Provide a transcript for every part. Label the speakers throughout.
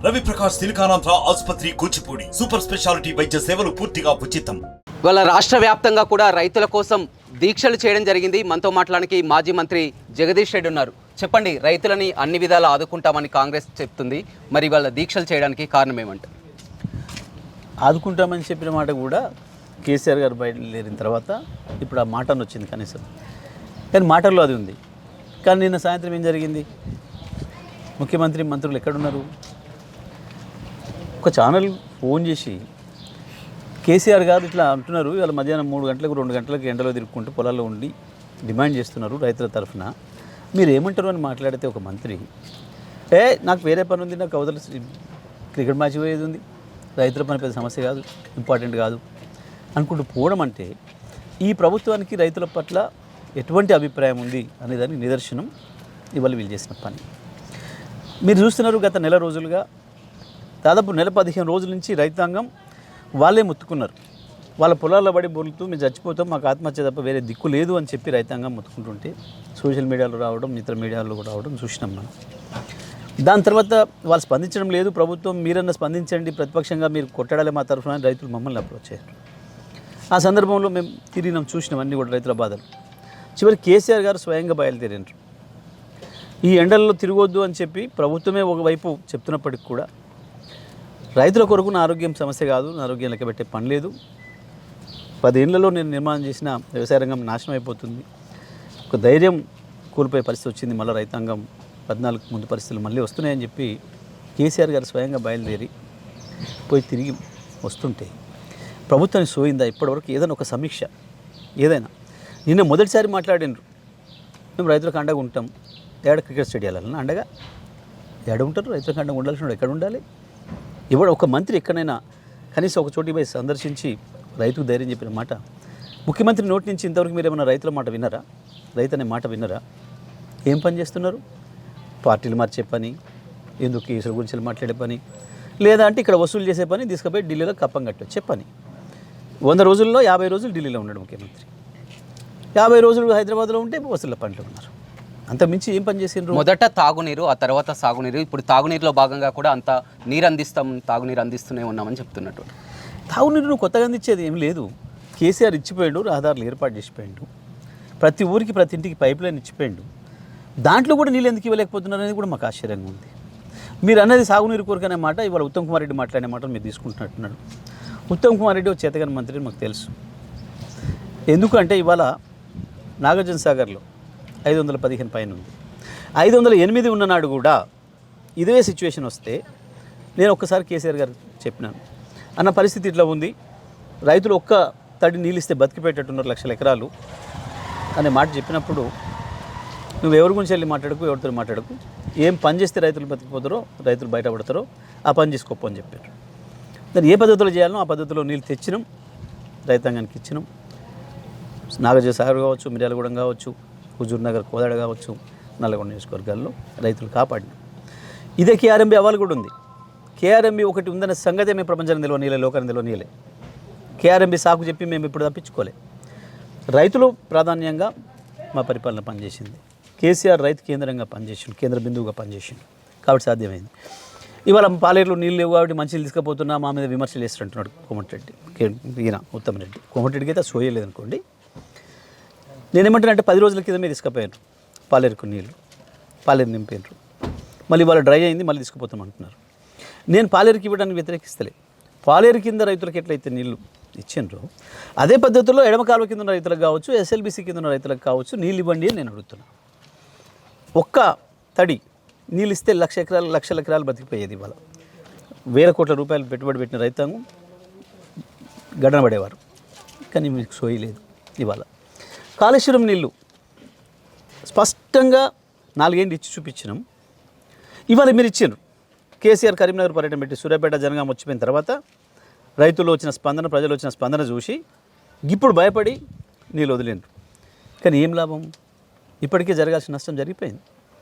Speaker 1: రవి ప్రకాష్ సిలికానాంధ్ర ఆసుపత్రి Kuchipudi super speciality వైద్య సేవలు పూర్తిగా ఉచితం.
Speaker 2: వాళ్ళ రాష్ట్ర వ్యాప్తంగా కూడా రైతుల కోసం దీక్షలు చేయడం జరిగింది. మనతో మాట్లాడడానికి మాజీ మంత్రి జగదీష్ రెడ్డి ఉన్నారు. చెప్పండి, రైతులని అన్ని విధాలా ఆదుకుంటామని కాంగ్రెస్ చెప్తుంది, మరి వాళ్ళ దీక్షలు చేయడానికి కారణం ఏమంటారు?
Speaker 3: ఆదుకుంటామని చెప్పిన మాట కూడా కేసీఆర్ గారు బయలుదేరిన తర్వాత ఇప్పుడు ఆ మాట వచ్చింది కనీసం, కానీ మాటల్లో అది ఉంది. కానీ నిన్న సాయంత్రం ఏం జరిగింది? ముఖ్యమంత్రి మంత్రులు ఎక్కడున్నారు? ఒక ఛానల్ ఫోన్ చేసి కేసీఆర్ గారు ఇట్లా అంటున్నారు, ఇవాళ మధ్యాహ్నం 3 గంటలకు 2 గంటలకు ఎండలో తిరుక్కుంటూ పొలాల్లో ఉండి డిమాండ్ చేస్తున్నారు రైతుల తరఫున, మీరు ఏమంటారు అని మాట్లాడితే ఒక మంత్రి, నాకు వేరే పని ఉంది, నాకు అవతల క్రికెట్ మ్యాచ్ పోయేది ఉంది, రైతుల పని పెద్ద సమస్య కాదు, ఇంపార్టెంట్ కాదు అనుకుంటూ పోవడం అంటే ఈ ప్రభుత్వానికి రైతుల పట్ల ఎటువంటి అభిప్రాయం ఉంది అనేదానికి నిదర్శనం ఇవాళ వీళ్ళు చేసిన పని. మీరు చూస్తున్నారు, గత నెల రోజులుగా దాదాపు 15 రోజుల నుంచి రైతాంగం వాళ్ళే ముత్తుకున్నారు. వాళ్ళ పొలాల్లో పడి బొలుతూ మేము చచ్చిపోతాం, మాకు ఆత్మహత్య తప్ప వేరే దిక్కు లేదు అని చెప్పి రైతాంగం ముత్తుకుంటుంటే సోషల్ మీడియాలో రావడం, ఇతర మీడియాలో కూడా రావడం చూసినాం మనం. దాని తర్వాత వాళ్ళు స్పందించడం లేదు. ప్రభుత్వం మీరన్నా స్పందించండి, ప్రతిపక్షంగా మీరు కొట్టడాలి మా తరఫున రైతులు మమ్మల్ని అప్రోచ్ అయ్యారు. ఆ సందర్భంలో మేము తిరిగినాం, చూసినాం అన్నీ కూడా రైతుల బాధలు. చివరి కేసీఆర్ గారు స్వయంగా బయలుదేరారు. ఈ ఎండల్లో తిరగొద్దు అని చెప్పి ప్రభుత్వమే ఒకవైపు చెప్తున్నప్పటికి కూడా రైతుల కొరకు నా ఆరోగ్యం సమస్య కాదు, నా ఆరోగ్యం లెక్క పెట్టే పని లేదు, 10 ఏళ్లలో నేను నిర్మాణం చేసిన వ్యవసాయ రంగం నాశనం అయిపోతుంది, ఒక ధైర్యం కోల్పోయే పరిస్థితి వచ్చింది, మళ్ళీ రైతాంగం 14 ముందు పరిస్థితులు మళ్ళీ వస్తున్నాయని చెప్పి కేసీఆర్ గారు స్వయంగా బయలుదేరి పోయి తిరిగి వస్తుంటే ప్రభుత్వానికి సోయిందా ఇప్పటివరకు ఏదైనా ఒక సమీక్ష? ఏదైనా నిన్న మొదటిసారి మాట్లాడినారు, మేము రైతులకు అండగా ఉంటాం, ఏడ క్రికెట్ స్టేడియాలన్నా అండగా ఏడ ఉంటారు? రైతులకు అండగా ఉండాల్సిన ఎక్కడ ఉండాలి? ఇవాళ ఒక మంత్రి ఎక్కడైనా కనీసం ఒక చోటికి పోయి సందర్శించి రైతుకు ధైర్యం చెప్పిన మాట ముఖ్యమంత్రి నోటి నుంచి ఇంతవరకు మీరు ఏమైనా రైతుల మాట విన్నారా? రైతు అనే మాట విన్నారా? ఏం పని చేస్తున్నారు? పార్టీలు మార్చే పని, ఎందుకు కేసుల గురించి మాట్లాడే పని, లేదా అంటే ఇక్కడ వసూలు చేసే పని, తీసుకుపోయి ఢిల్లీలో కప్పం కట్టొచ్చే పని. 100 రోజుల్లో 50 రోజులు ఢిల్లీలో ఉన్నాడు ముఖ్యమంత్రి, 50 రోజులు హైదరాబాద్లో ఉంటే వసూళ్ళ పనిలో ఉన్నారు. అంతకుమించి ఏం పని చేసిండ్రు?
Speaker 2: మొదట తాగునీరు, ఆ తర్వాత సాగునీరు, ఇప్పుడు తాగునీరులో భాగంగా కూడా అంత నీరు అందిస్తాం, తాగునీరు అందిస్తూనే ఉన్నామని చెప్తున్నట్టు.
Speaker 3: తాగునీరు నువ్వు కొత్తగా అందించేది ఏం లేదు. కేసీఆర్ ఇచ్చిపోయాడు, రహదారులు ఏర్పాటు చేసిపోయాడు, ప్రతి ఊరికి ప్రతి ఇంటికి పైప్ లైన్ ఇచ్చిపోయాడు. దాంట్లో కూడా నీళ్ళు ఎందుకు ఇవ్వలేకపోతున్నారు అనేది కూడా మాకు ఆశ్చర్యంగా ఉంది. మీరు అన్నది సాగునీరు కోరికనే మాట ఇవాళ ఉత్తమ్ కుమార్ రెడ్డి మాట్లాడే మాటలు మీరు తీసుకుంటున్నట్టున్నాడు. ఉత్తమ్ కుమార్ రెడ్డి ఒక చేతగాని మంత్రి మాకు తెలుసు. ఎందుకంటే ఇవాళ నాగార్జున సాగర్లో 515 పైన ఉంది, 508 ఉన్ననాడు కూడా ఇదే సిచ్యువేషన్ వస్తే నేను ఒక్కసారి కేసీఆర్ గారు చెప్పినాను, అన్న పరిస్థితి ఇట్లా ఉంది, రైతులు ఒక్క తడి నీళ్ళిస్తే బతికిపెట్టేట్టున్నారు 1,00,000 ఎకరాలు అనే మాట చెప్పినప్పుడు నువ్వు ఎవరి గురించి వెళ్ళి మాట్లాడకు, ఎవరితో మాట్లాడకు, ఏం పని చేస్తే రైతులు బతికిపోతారో, రైతులు బయటపడతారో ఆ పని చేసుకోపో అని చెప్పారు. దాన్ని ఏ పద్ధతిలో చేయాలనో ఆ పద్ధతిలో నీళ్ళు తెచ్చినాం, రైతాంగానికి ఇచ్చినాం. నాగార్జున సాగర్ కావచ్చు, మిర్యాలగూడెం కావచ్చు, హుజూర్ నగర్, కోదాడ కావచ్చు, నల్లగొండ నియోజకవర్గాల్లో రైతులు కాపాడినాం. ఇదే కేఆర్ఎంబీ అవ్వాలి కూడా ఉంది. కేఆర్ఎంబీ ఒకటి ఉందనే సంగతే మేము ప్రపంచాన్ని నిలవనీయలే, లోకాన్ని నిలవనీయలే. కేఆర్ఎంబీ సాకు చెప్పి మేము ఇప్పుడు తప్పించుకోలే. రైతులు ప్రాధాన్యంగా మా పరిపాలన పనిచేసింది. కేసీఆర్ రైతు కేంద్రంగా పనిచేసిండు, కేంద్ర బిందువుగా పనిచేసిండు, కాబట్టి సాధ్యమైంది. ఇవాళ పాలేరులో నీళ్ళు లేవు కాబట్టి మంచి నీళ్ళు తీసుకుపోతున్నా మా మీద విమర్శలు చేస్తుంటున్నాడు కోమటిరెడ్డి, ఈయన ఉత్తమ్ రెడ్డి. కోమటిరెడ్డికి అయితే సోయలేదు అనుకోండి. నేనేమంటానంటే 10 రోజుల కిందమే తీసుకుపోయారు పాలేరుకు నీళ్ళు, పాలేరు నింపారు, మళ్ళీ వాళ్ళు డ్రై అయింది, మళ్ళీ తీసుకుపోతాం అంటున్నారు. నేను పాలేరుకి ఇవ్వడానికి వ్యతిరేకిస్తలే. పాలేరు కింద రైతులకు ఎట్లయితే నీళ్ళు ఇచ్చిండ్రో అదే పద్ధతిలో ఎడమ కాలువ కింద ఉన్న రైతులకు కావచ్చు, ఎస్ఎల్బీసీ కింద ఉన్న రైతులకు కావచ్చు నీళ్ళు ఇవ్వండి అని నేను అడుగుతున్నాను. ఒక్క తడి నీళ్ళు ఇస్తే 1,00,000 ఎకరాలు బతికిపోయేది. ఇవాళ వేల కోట్ల రూపాయలు పెట్టుబడి పెట్టిన రైతాంగం గడన పడేవారు, కానీ మీకు సోయలేదు. ఇవాళ కాళేశ్వరం నీళ్ళు స్పష్టంగా 4 ఏళ్ళు ఇచ్చి చూపించినాం, ఇవాళ మీరు ఇచ్చారు. కేసీఆర్ కరీంనగర్ పర్యటన పెట్టి సూర్యాపేట జనగాం వచ్చిపోయిన తర్వాత రైతులు వచ్చిన స్పందన, ప్రజలు వచ్చిన స్పందన చూసి ఇప్పుడు భయపడి నీళ్ళు వదిలేండ్రు. కానీ ఏం లాభం? ఇప్పటికే జరగాల్సిన నష్టం జరిగిపోయింది,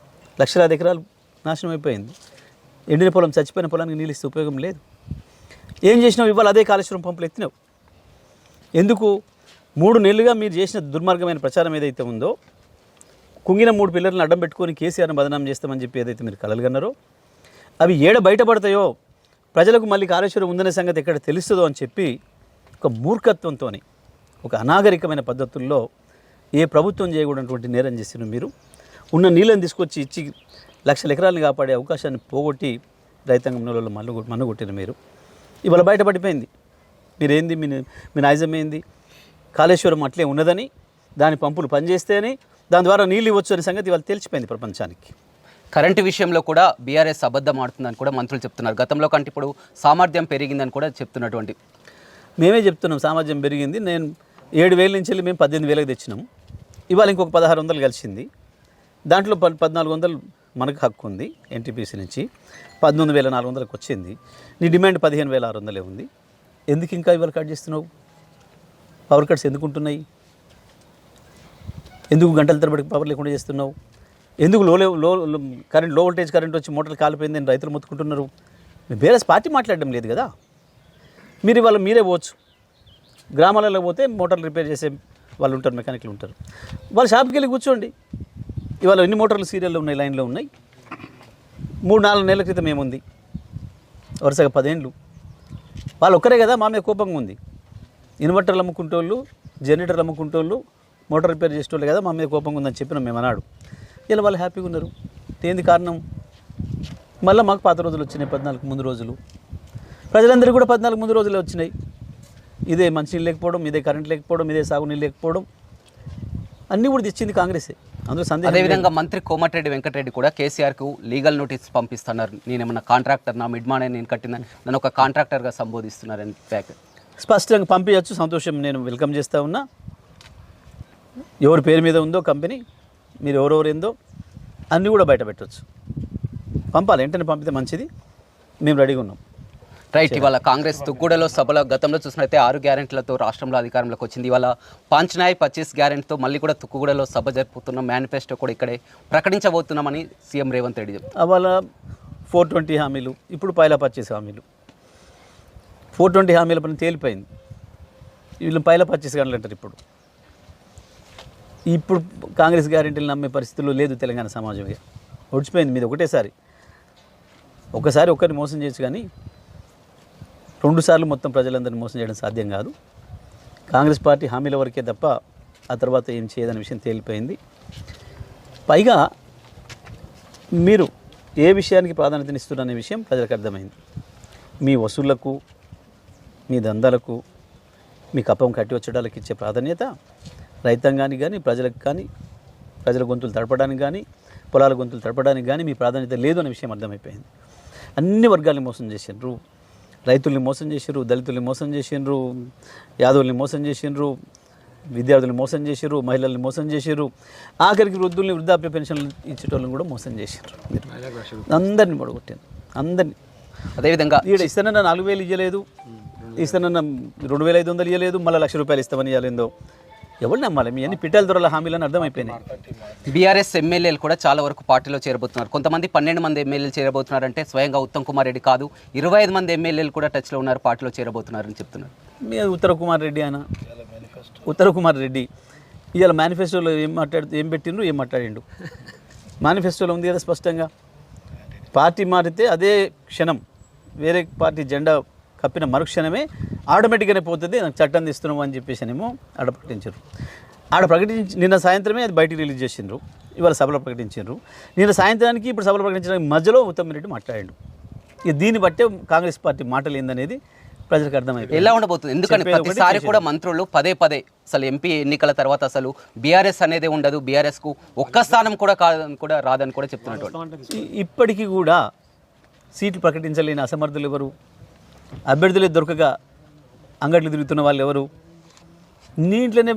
Speaker 3: 1,00,000 ఎకరాలు నాశనం అయిపోయింది. ఎండిన పొలం, చచ్చిపోయిన పొలానికి నీళ్ళు ఇస్తే ఉపయోగం లేదు. ఏం చేసినావు? ఇవాళ అదే కాళేశ్వరం పంపులు ఎత్తినావు. ఎందుకు? 3 నెలలుగా మీరు చేసిన దుర్మార్గమైన ప్రచారం ఏదైతే ఉందో, కుంగిన 3 పిల్లర్లను అడ్డం పెట్టుకొని కేసీఆర్ని బదనాం చేస్తామని చెప్పి ఏదైతే మీరు కలలుగన్నారో అవి ఏడ బయటపడతాయో, ప్రజలకు మళ్ళీ కాళేశ్వరం ఉందనే సంగతి ఎక్కడ తెలుస్తుందో అని చెప్పి ఒక మూర్ఖత్వంతో, ఒక అనాగరికమైన పద్ధతుల్లో ఏ ప్రభుత్వం చేయకూడనటువంటి నేరం చేసిన మీరు ఉన్న నీళ్ళని తీసుకొచ్చి ఇచ్చి లక్షల ఎకరాలను కాపాడే అవకాశాన్ని పోగొట్టి రైతాంగం నెలలో మన్నుగొట్టిన మీరు ఇవాళ బయటపడిపోయింది. మీరేంది, మీ నైజం ఏంది? కాళేశ్వరం అట్లే ఉన్నదని, దాని పంపులు పనిచేస్తేనే దాని ద్వారా నీళ్ళు ఇవ్వచ్చు అనే సంగతి ఇవాళ తెలిసిపోయింది ప్రపంచానికి.
Speaker 2: కరెంటు విషయంలో కూడా బీఆర్ఎస్ అబద్ధం ఆడుతుందని కూడా మంత్రులు చెప్తున్నారు. గతంలో కంటే ఇప్పుడు సామర్థ్యం పెరిగిందని కూడా చెప్తున్నటువంటి.
Speaker 3: మేమే చెప్తున్నాం సామర్థ్యం పెరిగింది. నేను 7,000 నుంచి వెళ్ళి మేము 18,000కి తెచ్చినాం. ఇవాళ ఇంకొక 1,600 కలిసింది. దాంట్లో 1,400 మనకు హక్కు ఉంది ఎన్టీపీసీ నుంచి. 19,400కి వచ్చింది. నీ డిమాండ్ 15,600 ఉంది. ఎందుకు ఇంకా ఇవాళ కట్ చేస్తున్నావు? పవర్ కట్స్ ఎందుకు ఉంటున్నాయి? ఎందుకు గంటల తరబడి పవర్ లేకుండా చేస్తున్నావు? ఎందుకు లో కరెంట్, లో వోల్టేజ్ కరెంట్ వచ్చి మోటార్లు కాలిపోయిందని రైతులు మొత్తుకుంటున్నారు? వేరే పార్టీ మాట్లాడడం లేదు కదా. మీరు ఇవాళ మీరే పోవచ్చు, గ్రామాలలో పోతే మోటార్లు రిపేర్ చేసే వాళ్ళు ఉంటారు, మెకానిక్లు ఉంటారు. వాళ్ళు షాప్కి వెళ్ళి కూర్చోండి. ఇవాళ ఎన్ని మోటార్లు సీరియల్లో ఉన్నాయి, లైన్లో ఉన్నాయి. 3-4 నెలల క్రితం ఏముంది, వరుసగా 10 ఏళ్ళు. వాళ్ళు ఒక్కరే కదా మా మీద కోపంగా ఉంది. ఇన్వర్టర్లు అమ్ముకుంటోళ్ళు, జనరేటర్లు అమ్ముకుంటోళ్ళు, మోటార్ రిపేర్ చేసేటోళ్ళు కదా మా మీద కోపంగా ఉందని చెప్పినాం మేము అన్నాడు. ఇలా వాళ్ళు హ్యాపీగా ఉన్నారు. ఏంది కారణం? మళ్ళీ మాకు పాత రోజులు వచ్చినాయి, 14 ముందు రోజులు. ప్రజలందరికీ కూడా 14 ముందు రోజులే వచ్చినాయి. ఇదే మంచినీళ్ళు లేకపోవడం, ఇదే కరెంట్ లేకపోవడం, ఇదే సాగునీళ్ళు లేకపోవడం, అన్నీ కూడా తెచ్చింది కాంగ్రెసే. అందులో సందేహం.
Speaker 2: అదేవిధంగా మంత్రి కోమటిరెడ్డి వెంకటరెడ్డి కూడా కేసీఆర్కు లీగల్ నోటీస్ పంపిస్తున్నారు. నేనేమన్నా కాంట్రాక్టర్, నా మిడ్మానే నేను కట్టిందని నన్ను ఒక కాంట్రాక్టర్గా సంబోధిస్తున్నారని
Speaker 3: స్పష్టంగా పంపించచ్చు. సంతోషం, నేను వెల్కమ్ చేస్తూ ఉన్నా. ఎవరి పేరు మీద ఉందో కంపెనీ, మీరు ఎవరెవరేందో అన్నీ కూడా బయట పెట్టవచ్చు. పంపాలి, వెంటనే పంపితే మంచిది. మేము రెడీగా ఉన్నాం.
Speaker 2: రైట్. ఇవాళ కాంగ్రెస్ తుగ్గూడలో సభలో గతంలో చూసినట్లయితే 6 గ్యారెంటీలతో రాష్ట్రంలో అధికారంలోకి వచ్చింది. ఇవాళ 5 న్యాయ్ 25 గ్యారెంటీతో మళ్ళీ కూడా తుక్కుగూడలో సభ జరుపుతున్నాం. మేనిఫెస్టో కూడా ఇక్కడే ప్రకటించబోతున్నామని సీఎం రేవంత్ రెడ్డి చెప్తారు.
Speaker 3: అవాళ 420 హామీలు, ఇప్పుడు పైలా 25 హామీలు. 420 హామీల పని తేలిపోయింది. వీళ్ళు పైలా 25 గంటలు అంటారు. ఇప్పుడు కాంగ్రెస్ గ్యారెంటీలు నమ్మే పరిస్థితుల్లో లేదు తెలంగాణ సమాజం. ఒడిచిపోయింది మీద ఒకటేసారి. ఒకసారి ఒకరిని మోసం చేయొచ్చు, కానీ 2 సార్లు మొత్తం ప్రజలందరినీ మోసం చేయడం సాధ్యం కాదు. కాంగ్రెస్ పార్టీ హామీల వరకే తప్ప ఆ తర్వాత ఏం చేయదనే విషయం తేలిపోయింది. పైగా మీరు ఏ విషయానికి ప్రాధాన్యతనిస్తున్నారనే విషయం ప్రజలకు అర్థమైంది. మీ వసూళ్లకు, మీ దందాలకు, మీ కప్పం కట్టి వచ్చడాలకు ఇచ్చే ప్రాధాన్యత రైతాంగానికి కానీ, ప్రజలకు కానీ, ప్రజల గొంతులు తడపడానికి కానీ, పొలాల గొంతులు తడపడానికి కానీ మీ ప్రాధాన్యత లేదు అనే విషయం అర్థమైపోయింది. అన్ని వర్గాల్ని మోసం చేసిండ్రు. రైతుల్ని మోసం చేసిండ్రు, దళితుల్ని మోసం చేసిండ్రు, యాదవుల్ని మోసం చేసిండ్రు, విద్యార్థుల్ని మోసం చేసిండ్రు, మహిళల్ని మోసం చేసిండ్రు, ఆఖరికి వృద్ధుల్ని, వృద్ధాప్య పెన్షన్లు ఇచ్చేటోళ్ళని కూడా మోసం చేసిండ్రు. అందరిని పడగొట్టాను, అందరినీ.
Speaker 2: అదేవిధంగా
Speaker 3: ఇక్కడ ఇస్తానన్న 4,000 ఇవ్వలేదు, ఇస్తానన్న 2,500 ఇవ్వలేదు, మళ్ళీ ₹1,00,000 ఇస్తామని ఇవ్వలేదో ఎవరు నమ్మాలి? మీ అన్ని పిట్టల దొరల హామీలని అర్థమైపోయినాయి.
Speaker 2: బీఆర్ఎస్ ఎమ్మెల్యేలు కూడా చాలా వరకు పార్టీలో చేరబోతున్నారు. కొంతమంది 12 మంది ఎమ్మెల్యేలు చేరబోతున్నారంటే స్వయంగా ఉత్తమ్ కుమార్ రెడ్డి కాదు, 25 మంది ఎమ్మెల్యేలు కూడా టచ్లో ఉన్నారు, పార్టీలో చేరబోతున్నారని చెప్తున్నారు.
Speaker 3: మీ ఉత్తర కుమార్ రెడ్డి ఆయన, ఉత్తర కుమార్ రెడ్డి ఇవాళ మేనిఫెస్టోలో ఏం పెట్టిండ్రు, ఏం మాట్లాడిండు? మేనిఫెస్టోలో ఉంది కదా స్పష్టంగా. పార్టీ మారితే అదే క్షణం వేరే పార్టీ జెండా కప్పిన మరుక్షణమే ఆటోమేటిక్గానే పోతుంది, నాకు చట్టం తీస్తున్నాము అని చెప్పేసినేమో ఆడ ప్రకటించారు. నిన్న సాయంత్రమే అది బయటికి రిలీజ్ చేసిండ్రు, ఇవాళ సభలో ప్రకటించారు. నిన్న సాయంత్రానికి ఇప్పుడు సభలో ప్రకటించడానికి మధ్యలో ఉత్తమ్ రెడ్డి మాట్లాడాడు. ఇక దీన్ని బట్టే కాంగ్రెస్ పార్టీ మాటలు ఏందనేది ప్రజలకు అర్థమైంది.
Speaker 2: ఎలా ఉండబోతుంది? ఎందుకంటే ప్రతిసారి కూడా మంత్రులు పదే అసలు ఎంపీ ఎన్నికల తర్వాత అసలు బీఆర్ఎస్ అనేది ఉండదు, బీఆర్ఎస్కు ఒక్క స్థానం కూడా రాదని కూడా చెప్తున్నట్టు.
Speaker 3: ఇప్పటికీ కూడా సీట్లు ప్రకటించలేని అసమర్థులు ఎవరు? అభ్యర్థులే దొరకగా అంగట్లు తిరుగుతున్న వాళ్ళు ఎవరు? నీ ఇంట్లోనే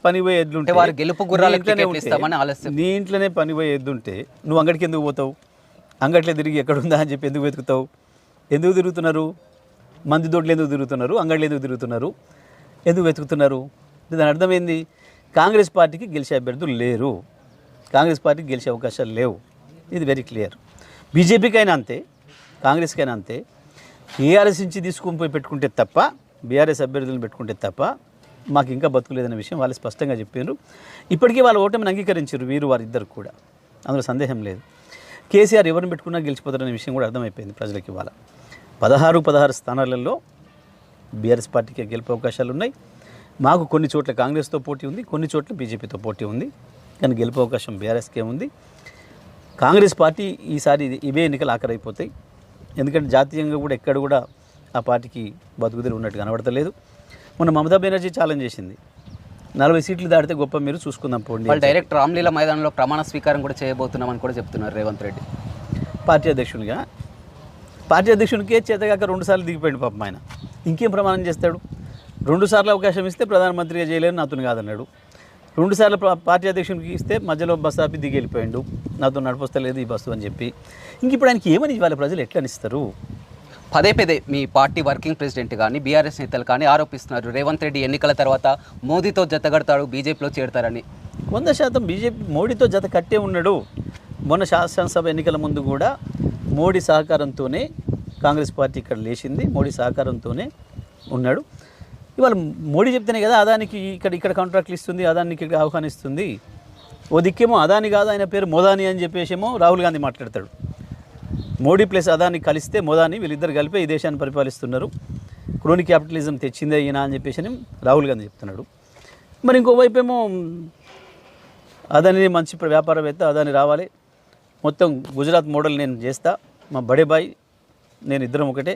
Speaker 3: పనిపోయే ఎద్దుంటే,
Speaker 2: వారు గెలుపు గుర్రాలకి ఇస్తామని ఆలస్యం.
Speaker 3: నీ ఇంట్లోనే పనిపోయే ఎద్దుంటే నువ్వు అంగడికి ఎందుకు పోతావు? అంగట్లో తిరిగి ఎక్కడుందా అని చెప్పి ఎందుకు వెతుకుతావు? ఎందుకు తిరుగుతున్నారు? మంది దొడ్లు ఎందుకు తిరుగుతున్నారు? అంగళ్ళు ఎందుకు తిరుగుతున్నారు? ఎందుకు వెతుకుతున్నారు? దాని అర్థమైంది, కాంగ్రెస్ పార్టీకి గెలిచే అభ్యర్థులు లేరు, కాంగ్రెస్ పార్టీకి గెలిచే అవకాశాలు లేవు. ఇది వెరీ క్లియర్. బీజేపీకైనా అంతే, కాంగ్రెస్కైనా అంతే. టీఆర్ఎస్ నుంచి తీసుకొని పోయి పెట్టుకుంటే తప్ప, బీఆర్ఎస్ అభ్యర్థులను పెట్టుకుంటే తప్ప మాకు ఇంకా బతుకులేదనే విషయం వాళ్ళు స్పష్టంగా చెప్పారు. ఇప్పటికీ వాళ్ళ ఓటమిని అంగీకరించారు వీరు వారిద్దరు కూడా, అందులో సందేహం లేదు. కేసీఆర్ ఎవరిని పెట్టుకున్నా గెలిచిపోతారనే విషయం కూడా అర్థమైపోయింది ప్రజలకు. ఇవాళ 16 స్థానాలలో బీఆర్ఎస్ పార్టీకి గెలిపే అవకాశాలు ఉన్నాయి. మాకు కొన్ని చోట్ల కాంగ్రెస్తో పోటీ ఉంది, కొన్ని చోట్ల బీజేపీతో పోటీ ఉంది. కానీ గెలిపే అవకాశం బీఆర్ఎస్కే ఉంది. కాంగ్రెస్ పార్టీ ఈసారి ఇవే ఎన్నికలు ఆఖరైపోతాయి. ఎందుకంటే జాతీయంగా కూడా ఎక్కడ కూడా ఆ పార్టీకి బతుకుదల ఉన్నట్టు కనబడతలేదు. మొన్న మమతా బెనర్జీ ఛాలెంజ్ చేసింది, 40 సీట్లు దాటితే గొప్ప మీరు చూసుకుందాం పోండి.
Speaker 2: వాళ్ళు డైరెక్ట్ రామ్లీలా మైదానంలో ప్రమాణ స్వీకారం కూడా చేయబోతున్నామని కూడా చెప్తున్నారు రేవంత్ రెడ్డి
Speaker 3: పార్టీ అధ్యక్షునిగా. పార్టీ అధ్యక్షునికే చేతగాక 2 సార్లు దిగిపోయాడు పాపం ఆయన. ఇంకేం ప్రమాణం చేస్తాడు? 2 సార్లు అవకాశం ఇస్తే ప్రధానమంత్రిగా చేయలేరు, నాతో కాదన్నాడు. 2 సార్లు పార్టీ అధ్యక్షునికి ఇస్తే మధ్యలో బస్సు ఆపి దిగి వెళ్ళిపోయాడు, నాతో నడిపొస్తలేదు ఈ బస్సు అని చెప్పి. ఇంక ఇప్పుడు ఆయనకి ఏమని ఇవాళ ప్రజలు ఎట్లా అనిస్తారు?
Speaker 2: పదే మీ పార్టీ వర్కింగ్ ప్రెసిడెంట్ కానీ బీఆర్ఎస్ నేతలు కానీ ఆరోపిస్తున్నారు రేవంత్ రెడ్డి ఎన్నికల తర్వాత మోదీతో జతగడతాడు, బీజేపీలో చేరతారని.
Speaker 3: 100% బీజేపీ మోడీతో జత కట్టే ఉన్నాడు. మొన్న శాసనసభ ఎన్నికల ముందు కూడా మోడీ సహకారంతోనే కాంగ్రెస్ పార్టీ ఇక్కడ లేచింది, మోడీ సహకారంతోనే ఉన్నాడు. ఇవాళ మోడీ చెప్తేనే కదా అదానికి ఇక్కడ కాంట్రాక్ట్లు ఇస్తుంది, అదానికి ఇక్కడ ఆహ్వానిస్తుంది. ఓ దిక్కేమో అదాని కాదు, ఆయన పేరు మోదాని అని చెప్పేసేమో రాహుల్ గాంధీ మాట్లాడతాడు. మోడీ ప్లస్ అదాని కలిస్తే మోదాని, వీళ్ళిద్దరు కలిపే ఈ దేశాన్ని పరిపాలిస్తున్నారు, క్రోనీ క్యాపిటలిజం తెచ్చిందే ఈయన అని చెప్పేసి రాహుల్ గాంధీ చెప్తున్నాడు. మరి ఇంకోవైపు ఏమో అదాని మంచి వ్యాపారవేత్త, అదాని రావాలి, మొత్తం గుజరాత్ మోడల్ నేను చేస్తా, మా బడే బాయ్ నేను ఇద్దరం ఒకటే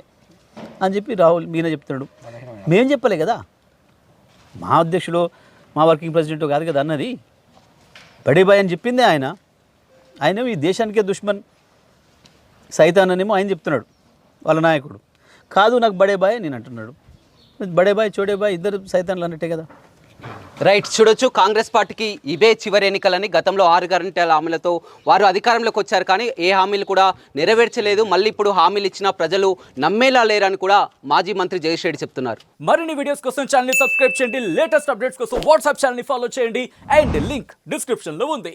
Speaker 3: అని చెప్పి రాహుల్ మీనా చెప్తున్నాడు. మేం చెప్పలే కదా, మా అధ్యక్షుడు మా వర్కింగ్ ప్రెసిడెంట్ కాదు కదా అన్నది, బడే బాయ్ అని చెప్పిందే ఆయన. ఆయన ఈ దేశానికే దుష్మన్ సైతాన్ అనేమో ఆయన చెప్తున్నాడు వాళ్ళ నాయకుడు. కాదు నాకు బడే బాయ్ నేను అంటున్నాడు. బడే బాయ్ చోడే బాయ్ ఇద్దరు సైతాన్లు అన్నట్టే కదా.
Speaker 2: రైట్, చూడొచ్చు కాంగ్రెస్ పార్టీకి ఇవే చివరి ఎన్నికలని. గతంలో 6 గ్యారెంటీల హామీలతో వారు అధికారంలోకి వచ్చారు, కానీ ఏ హామీలు కూడా నెరవేర్చలేదు. మళ్ళీ ఇప్పుడు హామీలు ఇచ్చినా ప్రజలు నమ్మేలా లేరని కూడా మాజీ మంత్రి జగదీష్ రెడ్డి చెప్తున్నారు.
Speaker 4: మరిన్ని వీడియోస్ కోసం ఛానల్ ని సబ్స్క్రైబ్ చేయండి, లేటెస్ట్ అప్డేట్స్ కోసం వాట్సాప్ ఛానల్ ని ఫాలో చేయండి, అండ్ లింక్ డిస్క్రిప్షన్ లో ఉంది.